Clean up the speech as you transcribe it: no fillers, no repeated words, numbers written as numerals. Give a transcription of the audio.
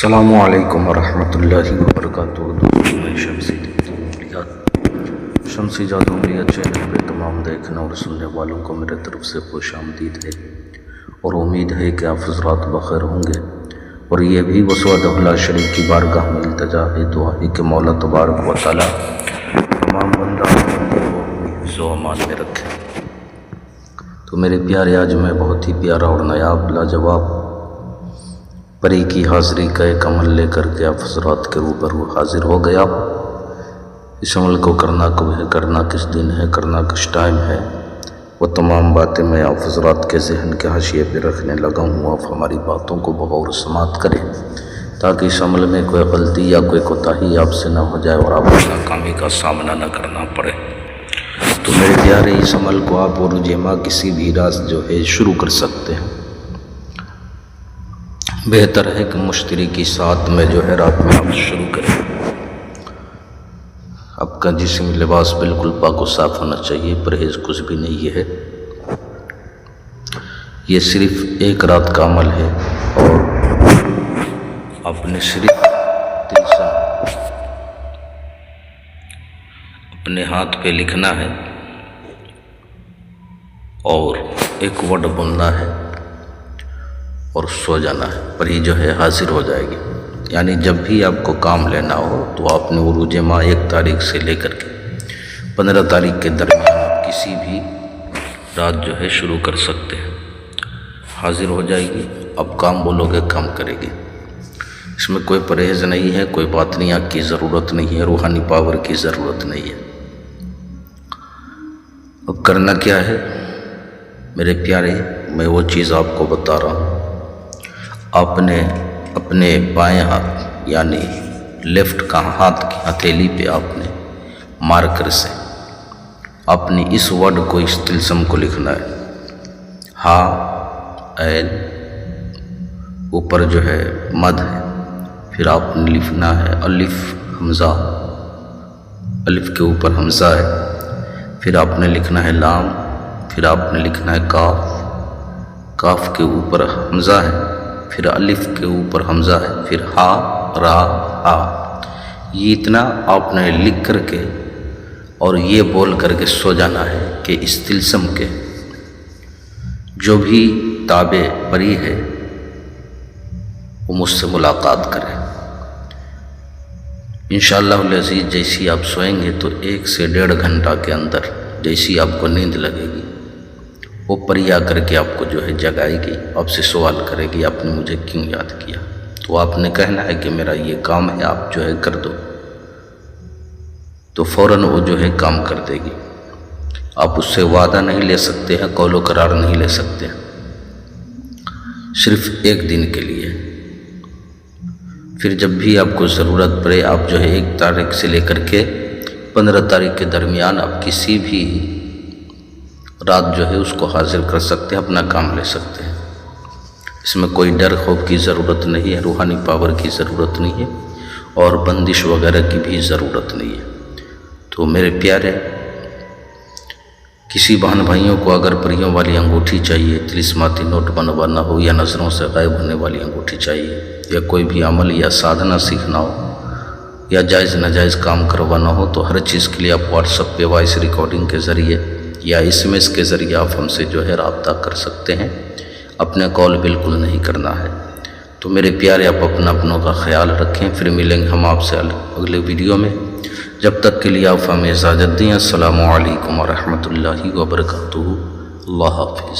السلام علیکم ورحمۃ اللہ وبرکاتہ۔ دوستوں میں شمسی جادو میڈیا چینل پہ تمام دیکھنے اور سننے والوں کو میرے طرف سے خوش آمدید ہے، اور امید ہے کہ آپ حضرات بخیر ہوں گے، اور یہ بھی وحدہ لا شریک کی بارگاہ میں التجا ہے، دعا ہے کہ مولا تبارک و تعالی تمام بندوں کو اپنی حفظ و امان میں رکھے۔ تو میرے پیارے، آج میں بہت ہی پیارا اور نایاب لاجواب پری کی حاضری کا ایک عمل لے کر کے آپ حضرات کے روبرو حاضر ہو گیا۔ اس عمل کو کرنا کب ہے، کرنا کس دن ہے، کرنا کس ٹائم ہے، وہ تمام باتیں میں آپ حضرات کے ذہن کے حاشیے پہ رکھنے لگا ہوں۔ آپ ہماری باتوں کو بغور سماعت کریں تاکہ اس عمل میں کوئی غلطی یا کوئی کوتاہی آپ سے نہ ہو جائے اور آپ کو ناکامی کا سامنا نہ کرنا پڑے۔ تو میرے پیارے، اس عمل کو آپ عروج ماہ کسی بھی رات جو ہے شروع کر سکتے ہیں۔ بہتر ہے کہ مشتری کی ساتھ میں جو ہے رات میں آپ شروع کریں۔ آپ کا جسم لباس بالکل پاک و صاف ہونا چاہیے، پرہیز کچھ بھی نہیں ہے۔ یہ صرف ایک رات کا عمل ہے، اور آپ نے صرف تلسم اپنے ہاتھ پہ لکھنا ہے اور ایک ورڈ بولنا ہے اور سو جانا ہے، پری جو ہے حاضر ہو جائے گی۔ یعنی جب بھی آپ کو کام لینا ہو تو آپ نے عروج ماہ 1 تاریخ سے لے کر کے 15 تاریخ کے درمیان آپ کسی بھی رات جو ہے شروع کر سکتے ہیں۔ حاضر ہو جائے گی، اب کام بولو گے کام کرے گی۔ اس میں کوئی پرہیز نہیں ہے، کوئی باطنیات کی ضرورت نہیں ہے، روحانی پاور کی ضرورت نہیں ہے۔ اب کرنا کیا ہے میرے پیارے، میں وہ چیز آپ کو بتا رہا ہوں۔ آپ نے اپنے بائیں ہاتھ یعنی لیفٹ کا ہاتھ کی ہتھیلی پہ آپ نے مارکر سے اپنی اس ورڈ کو، اس تلسم کو لکھنا ہے۔ ہا عین، اوپر جو ہے مد ہے، پھر آپ نے لکھنا ہے الف حمزہ، الف کے اوپر حمزہ ہے، پھر آپ نے لکھنا ہے لام، پھر آپ نے لکھنا ہے کاف، کاف کے اوپر حمزہ ہے، پھر الف کے اوپر حمزہ ہے، پھر ہا را ہا۔ یہ اتنا آپ نے لکھ کر کے اور یہ بول کر کے سو جانا ہے کہ اس تلسم کے جو بھی تابع پری ہے وہ مجھ سے ملاقات کرے۔ انشاءاللہ العزیز جیسی آپ سوئیں گے تو 1 سے 1.5 گھنٹہ کے اندر جیسی آپ کو نیند لگے گی، وہ پری آ کر کے آپ کو جو ہے جگائے گی، آپ سے سوال کرے گی آپ نے مجھے کیوں یاد کیا؟ تو آپ نے کہنا ہے کہ میرا یہ کام ہے، آپ جو ہے کر دو، تو فوراً وہ جو ہے کام کر دے گی۔ آپ اس سے وعدہ نہیں لے سکتے ہیں، قول و قرار نہیں لے سکتے ہیں، صرف 1 دن کے لیے۔ پھر جب بھی آپ کو ضرورت پڑے، آپ جو ہے 1 تاریخ سے لے کر کے 15 تاریخ کے درمیان آپ کسی بھی رات جو ہے اس کو حاضر کر سکتے ہیں، اپنا کام لے سکتے ہیں۔ اس میں کوئی ڈر خوف کی ضرورت نہیں ہے، روحانی پاور کی ضرورت نہیں ہے، اور بندش وغیرہ کی بھی ضرورت نہیں ہے۔ تو میرے پیارے، کسی بہن بھائیوں کو اگر پریوں والی انگوٹھی چاہیے، طلسماتی نوٹ بنوانا ہو، یا نظروں سے غائب ہونے والی انگوٹھی چاہیے، یا کوئی بھی عمل یا سادھنا سیکھنا ہو، یا جائز ناجائز کام کروانا ہو، تو ہر چیز کے لیے آپ واٹس ایپ پہ وائس ریکارڈنگ کے ذریعے یا SMS کے ذریعے آپ ہم سے جو ہے رابطہ کر سکتے ہیں۔ اپنے کال بالکل نہیں کرنا ہے۔ تو میرے پیارے، آپ اپنوں کا خیال رکھیں، پھر ملیں گے ہم آپ سے اگلے ویڈیو میں۔ جب تک کے لیے آپ ہمیں اجازت دیں۔ السلام علیکم ورحمۃ اللہ وبرکاتہ۔ اللہ حافظ۔